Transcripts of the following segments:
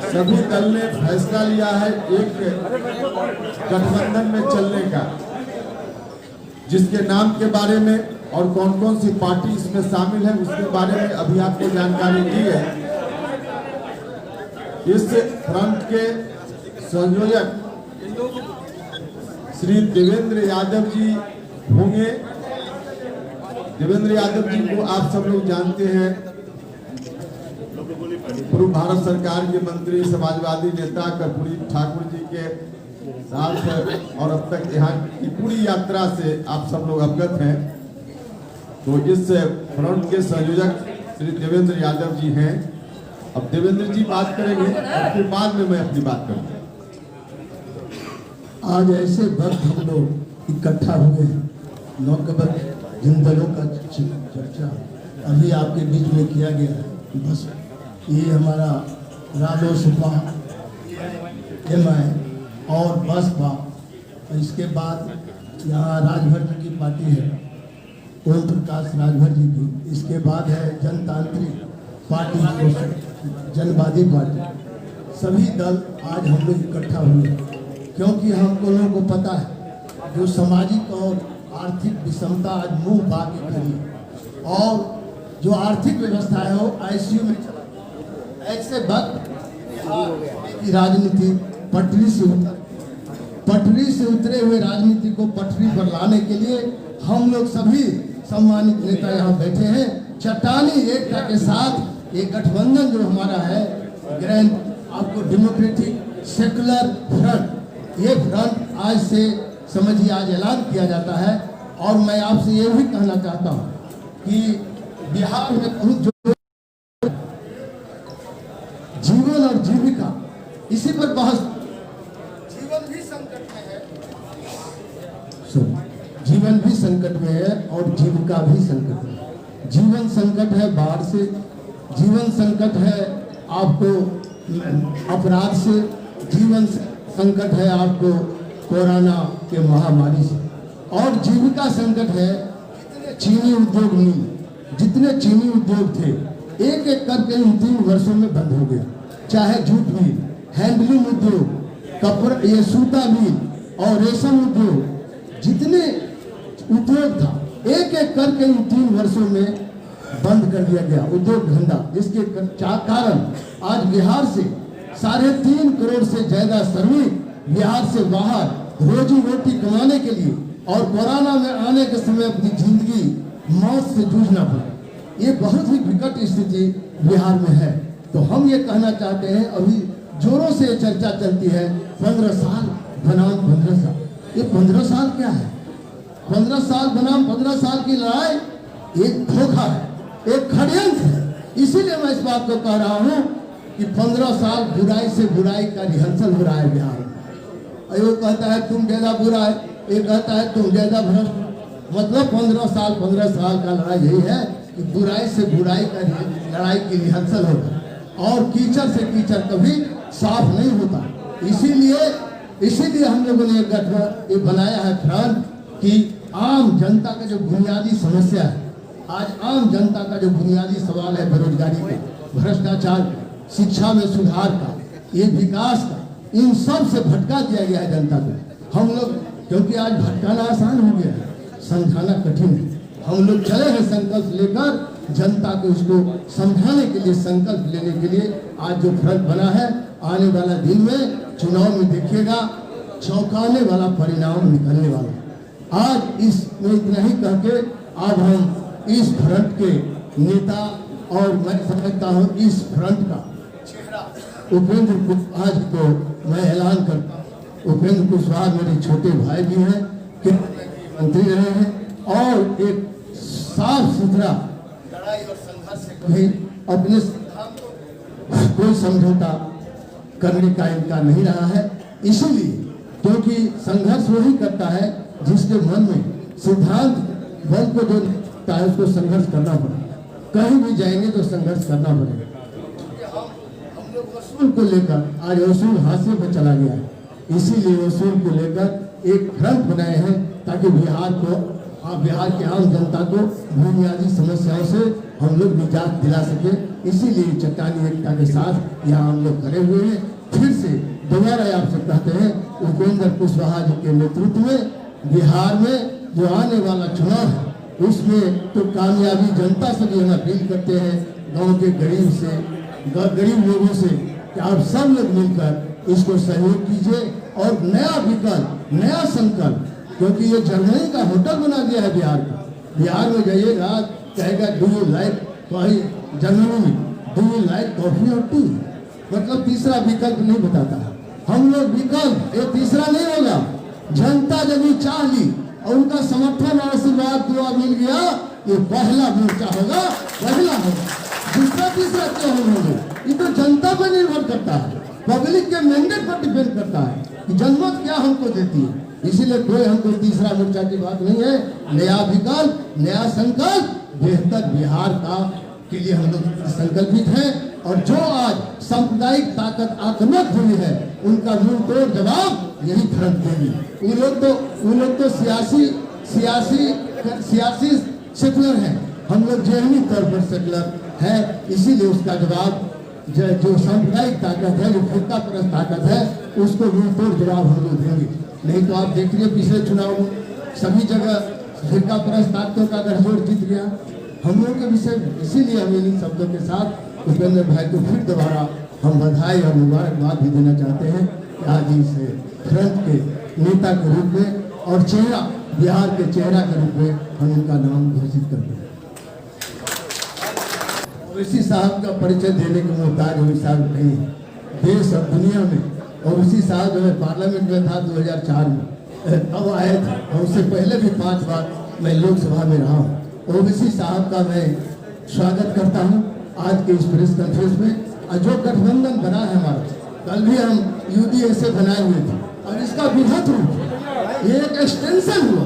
सभी दल ने फैसला लिया है एक गठबंधन में चलने का, जिसके नाम के बारे में और कौन कौन सी पार्टी इसमें शामिल है उसके बारे में अभी आपको जानकारी दी है। इस फ्रंट के संयोजक श्री देवेंद्र यादव जी होंगे। देवेंद्र यादव जी को आप सब लोग जानते हैं, पूर्व भारत सरकार के मंत्री, समाजवादी नेता कर्पूरी ठाकुर जी के साथ और अब तक यहाँ की पूरी यात्रा से आप सब लोग अवगत हैं। तो इस फ्रंट के संयोजक श्री देवेंद्र यादव जी हैं। अब देवेंद्र जी बात करेंगे और फिर बाद में मैं अपनी बात करूंगा। आज ऐसे वक्त हम लोग इकट्ठा हुए हैं, नौकबत जिन दलों का चर्चा अभी आपके बीच में किया गया है, बस ये हमारा रालोसपा, एमआई और बसपा, और इसके बाद यहाँ राजभर जी की पार्टी है, ओम प्रकाश राजभर जी की, इसके बाद है जनतांत्रिक पार्टी, जनवादी पार्टी। सभी दल आज हम लोग इकट्ठा हुए क्योंकि हम लोगों को पता है जो सामाजिक और आर्थिक विषमता आज मुंह बाकी खड़ी है और जो आर्थिक व्यवस्था है वो आईसीयू में चला। ऐसे वक्त की राजनीति पटरी से उतरे हुए राजनीति को पटरी पर लाने के लिए हम लोग सभी सम्मानित नेता यहाँ बैठे हैं। चट्टानी एकता के साथ एक गठबंधन जो हमारा है, ग्रैंड आपको डेमोक्रेटिक सेकुलर फ्रंट, ये फ्रंट आज से समझिए आज ऐलान किया जाता है। और मैं आपसे ये भी कहना चाहता हूँ कि बिहार में बहुत जो जीवन और जीविका, इसी पर बहस, जीवन भी संकट में है, जीवन भी संकट में है और जीविका भी संकट में है। जीवन संकट है बाढ़ से, जीवन संकट है आपको अपराध से, जीवन संकट है आपको कोरोना के महामारी से, और जीविका संकट है चीनी उद्योग मिल, जितने चीनी उद्योग थे एक एक करके इन 3 वर्षों में बंद हो गया। चाहे जूट मिल, हैंडलूम उद्योग, कपड़ा, ये सूता मिल और रेशम उद्योग, जितने उद्योग था एक एक करके इन 3 वर्षों में बंद कर दिया गया उद्योग धंधा। जिसके कारण आज बिहार से 3.5 करोड़ से ज्यादा श्रमिक बिहार से बाहर रोजी रोटी कमाने के लिए और कोरोना में आने के समय अपनी जिंदगी मौत से जूझना पड़ा। ये बहुत ही विकट स्थिति बिहार में है। तो हम ये कहना चाहते हैं, अभी जोरों से चर्चा चलती है 15 साल बनाम 15 साल। ये 15 साल क्या है? 15 साल बनाम 15 साल की लड़ाई एक धोखा है, एक षड्यंत्र है। इसीलिए मैं इस बात को कह रहा हूँ कि 15 साल बुराई से बुराई का रिहर्सल हो रहा है बिहार में। वो कहता है तुम ज्यादा बुरा है, ये कहता है तुम ज्यादा भ्रष्ट। मतलब 15 साल का लड़ाई यही है कि बुराई से बुराई का लड़ाई की रिहर्सल होता है और कीचड़ से कीचड़ कभी साफ नहीं होता। इसीलिए हम लोगों ने ये बनाया है फ्रंट कि आम जनता का जो बुनियादी समस्या है, आज आम जनता का जो बुनियादी सवाल है, बेरोजगारी का, भ्रष्टाचार, शिक्षा में सुधार का, ये विकास का, इन सब से भटका दिया गया है जनता को। हम लोग क्योंकि आज भटकाना आसान हो गया है, समझाना कठिन है। हम लोग चले हैं संकल्प लेकर जनता को इसको समझाने के लिए, संकल्प लेने के लिए आज जो फ्रंट बना है। आने वाला दिन में चुनाव में देखिएगा चौंकाने वाला परिणाम निकलने वाला। आज इसमें इतना ही कह के अब हम इस फ्रंट के नेता और मैं समझता हूँ इस फ्रंट का उपेंद्र कुशवाहा जी को मैं ऐलान करता हूँ। उपेंद्र कुशवाहा मेरे छोटे भाई भी हैं, मंत्री रहे हैं और एक साफ सुथरा लड़ाई और संघर्ष से कभी अपने कोई समझौता करने का इनका नहीं रहा है। इसीलिए क्योंकि संघर्ष वही करता है जिसके मन में सिद्धांत बल को जो है उसको संघर्ष करना पड़ेगा। कहीं भी जाएंगे तो संघर्ष करना पड़ेगा। हम लोग वसूल को लेकर आज वसूल हाशिए पर चला गया है, इसीलिए वसूल को लेकर एक फ्रंट बनाए हैं ताकि बिहार के आम जनता को बुनियादी समस्याओं से हम लोग निजात दिला सके। इसीलिए चट्टानी एकता के साथ यहाँ हम लोग खड़े हुए हैं। फिर से दोबारा आपसे कहते हैं, उपेंद्र कुशवाहा जी के नेतृत्व में बिहार में जो आने वाला चुनाव है उसमें तो कामयाबी जनता से भी हम अपील करते हैं, गांव के गरीब लोगों से कि आप सब लोग मिलकर इसको सहयोग कीजिए और नया विकल्प, नया संकल्प, क्योंकि ये जर्मनी का होटल बना दिया है बिहार का। बिहार में जाइएगा, कहेगा डू यू लाइक, जर्मनी में डू यू लाइक कॉफी और टी, मतलब तीसरा विकल्प नहीं बताता है। हम लोग विकल्प, ये तीसरा नहीं होगा। जनता जब ये चाह ली और उनका समर्थन और आशीर्वाद दुआ मिल गया, ये पहला मोर्चा होगा, पहला होगा। दूसरा तीसरा क्यों होंगे, ये तो जनता पर निर्भर करता है, पब्लिक के मैंडेट पर डिपेंड करता है कि जनमत क्या हमको देती है। इसीलिए कोई हमको तीसरा मोर्चा की बात नहीं है। नया विकल्प, नया संकल्प, बेहतर बिहार का के लिए हम लोग संकल्पित हैं। और जो आज सांप्रदायिक ताकत आक्रामक हुई है, उनका मुंह तोड़ जवाब यही फ्रंट देगी। उन लोग तो सियासी सेकुलर हैं, हम लोग जहनी तौर पर सेकुलर है। इसीलिए उसका जवाब जो सांप्रदायिक ताकत है, जो फिरका परस्त ताकत है, उसको मुंह तोड़ जवाब हम लोग देंगे। नहीं तो आप देख लीजिए पिछले चुनाव में सभी जगह फिरका परस्त ताकतों का गठजोड़ जीत गया हम लोगों के विषय में। इसीलिए हम इन शब्दों के साथ उपेंद्र भाई को फिर दोबारा हम बधाई और मुबारकबाद भी देना चाहते हैं कि आज इस फ्रंट के नेता के रूप में और चेहरा, बिहार के चेहरा के रूप में हम उनका नाम घोषित करते हैं। ओवैसी साहब का परिचय देने के मोहताज ओवैसी साहब नहीं देश और दुनिया में। और उसी साहब जो है पार्लियामेंट में था 2004 में, अब आए थे, और उससे पहले भी 5 बार मैं लोकसभा में रहा हूँ। ओवैसी साहब का मैं स्वागत करता हूँ आज के इस प्रेस कॉन्फ्रेंस में। और जो गठबंधन बना है हमारा, कल भी हम यूडीए से बनाए हुए थे, और इसका बृहत रूप ये एक एक्सटेंशन हुआ,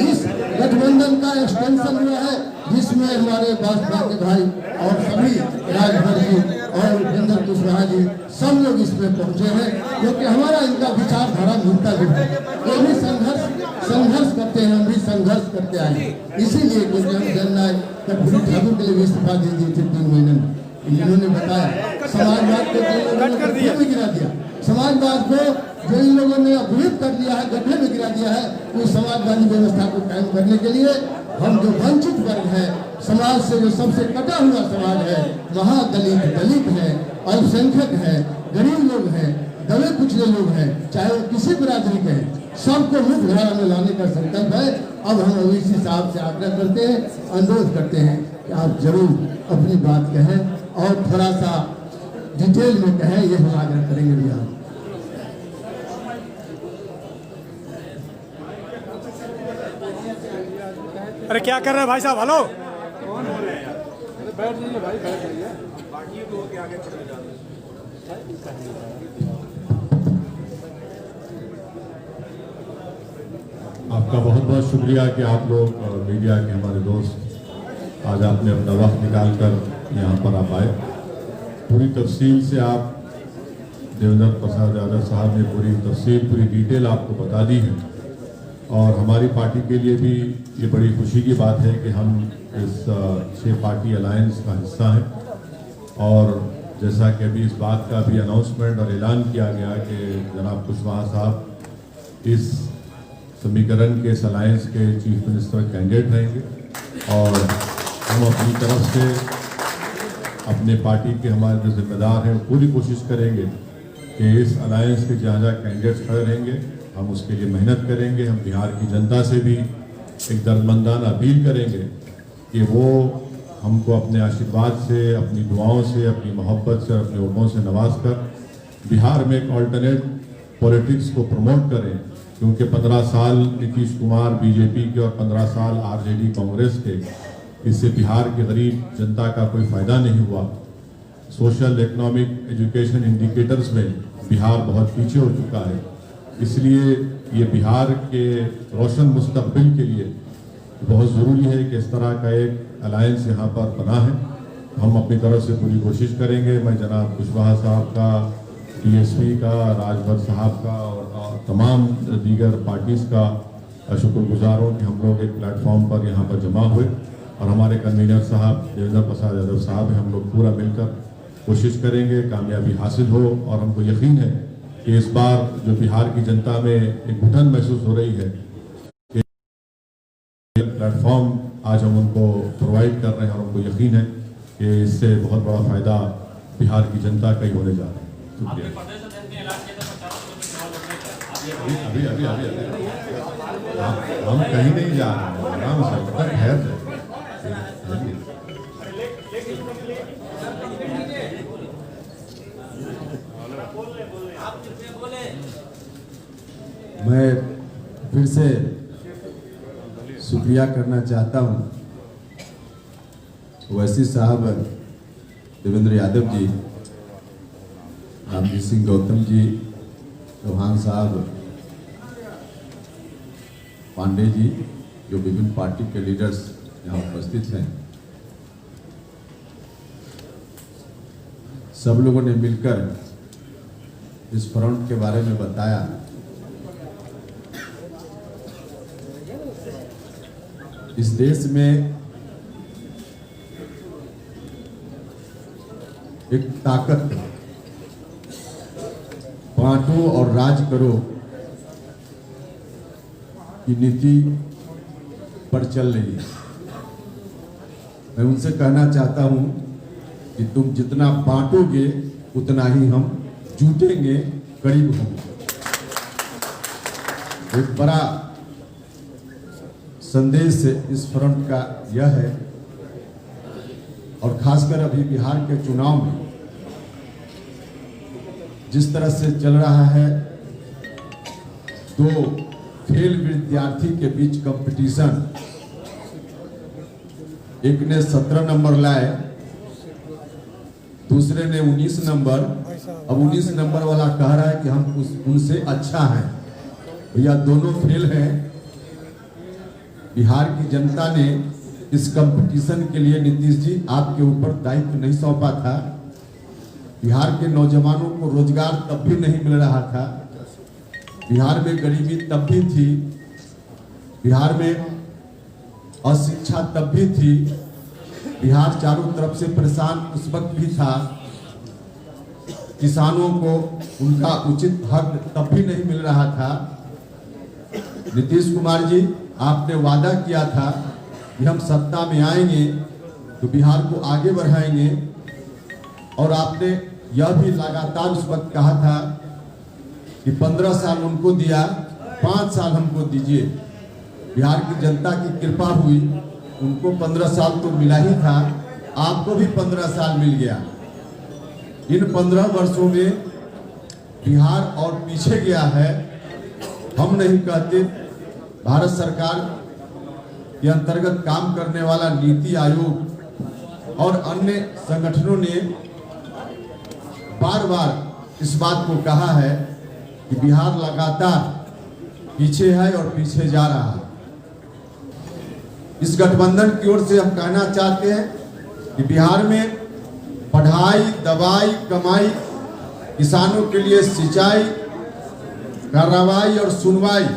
इस गठबंधन का एक्सटेंशन हुआ है, जिसमें हमारे भाजपा के भाई और सभी राजभर जी और उपेंद्र कुशवाहा जी सब लोग इसमें पहुंचे हैं, क्योंकि हमारा इनका विचारधारा मिलता जुलता है। ये भी संघर्ष करते हैं, हम भी संघर्ष करते आए। इसीलिए क्योंकि हम जननायक कर्पूरी ठाकुर के लिए इस्तीफा दे दिए थे 3 महीने में। इन्होंने बताया समाजवाद को गिरा दिया, समाजवाद को जो इन लोगों ने अपहृत कर लिया है, गड्ढे में गिरा दिया है, उस समाजवादी व्यवस्था को कायम करने के लिए हम जो वंचित वर्ग है, समाज से जो सबसे कटा हुआ समाज है, वहाँ दलित है, अल्पसंख्यक है, गरीब लोग हैं, दबे कुचले लोग हैं, चाहे वो किसी बिरादरी के हैं, सबको मुख्य धारा में लाने का संकल्प है। अब हम ओवैसी साहब से आग्रह करते हैं, अनुरोध करते हैं कि आप जरूर अपनी बात कहें और थोड़ा सा डिटेल में कहें, ये हम आग्रह करेंगे भैया। अरे क्या कर रहे हैं भाई साहब, हेलो। बैठ जाइए भाई, बैठ जाइए, बाकी लोगों के आगे चले जाते हैं। आपका बहुत बहुत शुक्रिया कि आप लोग मीडिया के हमारे दोस्त आज आपने अपना वक्त निकाल कर यहाँ पर आप आए। पूरी तफसील से आप देवेंद्र प्रसाद यादव साहब ने पूरी तफसील, पूरी डिटेल आपको बता दी है। और हमारी पार्टी के लिए भी ये बड़ी खुशी की बात है कि हम इस 6 पार्टी अलायंस का हिस्सा हैं। और जैसा कि अभी इस बात का भी अनाउंसमेंट और ऐलान किया गया कि जनाब कुशवाहा साहब इस समीकरण के, इस अलायंस के चीफ मिनिस्टर कैंडिडेट रहेंगे, और हम अपनी तरफ से अपने पार्टी के हमारे जो जिम्मेदार हैं पूरी कोशिश करेंगे कि इस अलायंस के जहाँ जहाँ कैंडिडेट्स खड़े रहेंगे हम उसके लिए मेहनत करेंगे। हम बिहार की जनता से भी एक दर्दमंदाना अपील करेंगे कि वो हमको अपने आशीर्वाद से, अपनी दुआओं से, अपनी मोहब्बत से, अपने वोटों से नवाज कर बिहार में एक ऑल्टरनेट पॉलिटिक्स को प्रमोट करें। क्योंकि 15 साल नीतीश कुमार बीजेपी के और 15 साल आरजेडी कांग्रेस के, इससे बिहार के गरीब जनता का कोई फ़ायदा नहीं हुआ। सोशल, इकोनॉमिक, एजुकेशन इंडिकेटर्स में बिहार बहुत पीछे हो चुका है। इसलिए ये बिहार के रोशन मुस्तकबिल के लिए बहुत ज़रूरी है कि इस तरह का एक अलायंस यहाँ पर बना है। हम अपनी तरफ से पूरी कोशिश करेंगे। मैं जनाब कुशवाहा साहब का, टीएसपी का, राजभर साहब का और तमाम दीगर पार्टीज़ का शुक्रगुजार हूँ कि हम लोग एक प्लेटफॉर्म पर यहाँ पर जमा हुए। और हमारे कन्वीनर साहब देवेंद्र प्रसाद यादव साहब हैं, हम लोग पूरा मिलकर कोशिश करेंगे कामयाबी हासिल हो। और हमको यकीन है कि इस बार जो बिहार की जनता में एक घुटन महसूस हो रही है कि प्लेटफॉर्म आज हम उनको प्रोवाइड कर रहे हैं, और हमको यकीन है कि इससे बहुत बड़ा फायदा बिहार की जनता का ही होने जा रहा है। शुक्रिया। अभी अभी अभी अभी हम कहीं नहीं जा रहे हैं, आराम से ठहर जाए। मैं फिर से शुक्रिया करना चाहता हूँ ओवैसी साहब, देवेंद्र यादव जी, रामजीत सिंह गौतम जी, चौहान साहब, पांडे जी, जो विभिन्न पार्टी के लीडर्स यहाँ उपस्थित हैं, सब लोगों ने मिलकर इस फ्रंट के बारे में बताया। इस देश में एक ताकत बांटो और राज करो की नीति पर चल रही है। मैं उनसे कहना चाहता हूं कि तुम जितना बांटोगे उतना ही हम जुटेंगे, करीब होंगे। एक बड़ा संदेश इस फ्रंट का यह है, और खासकर अभी बिहार के चुनाव में जिस तरह से चल रहा है, दो फेल विद्यार्थी के बीच कंपटीशन, एक ने 17 नंबर लाए, दूसरे ने 19 नंबर। अब 19 नंबर वाला कह रहा है कि हम उनसे अच्छा हैं। भैया दोनों फेल हैं। बिहार की जनता ने इस कंपटीशन के लिए नीतीश जी आपके ऊपर दायित्व नहीं सौंपा था। बिहार के नौजवानों को रोजगार तब भी नहीं मिल रहा था, बिहार में गरीबी तब भी थी, बिहार में अशिक्षा तब भी थी, बिहार चारों तरफ से परेशान उस वक्त भी था, किसानों को उनका उचित हक तब भी नहीं मिल रहा था। नीतीश कुमार जी, आपने वादा किया था कि हम सत्ता में आएंगे तो बिहार को आगे बढ़ाएंगे, और आपने यह भी लगातार उस वक्त कहा था कि 15 साल उनको दिया, 5 साल हमको दीजिए। बिहार की जनता की कृपा हुई, उनको 15 साल तो मिला ही था, आपको भी 15 साल मिल गया। इन 15 वर्षों में बिहार और पीछे गया है। हम नहीं कहते, भारत सरकार के अंतर्गत काम करने वाला नीति आयोग और अन्य संगठनों ने बार बार इस बात को कहा है कि बिहार लगातार पीछे है और पीछे जा रहा है। इस गठबंधन की ओर से हम कहना चाहते हैं कि बिहार में पढ़ाई, दवाई, कमाई, किसानों के लिए सिंचाई, कार्रवाई और सुनवाई,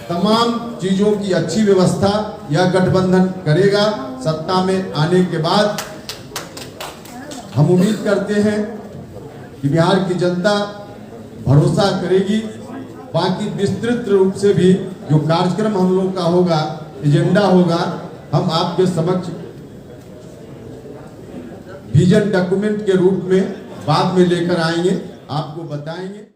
तमाम चीजों की अच्छी व्यवस्था यह गठबंधन करेगा। सत्ता में आने के बाद हम उम्मीद करते हैं कि बिहार की जनता भरोसा करेगी। बाकी विस्तृत रूप से भी जो कार्यक्रम हम लोग का होगा, एजेंडा होगा, हम आपके समक्ष विजन डॉक्यूमेंट के रूप में बाद में लेकर आएंगे, आपको बताएंगे।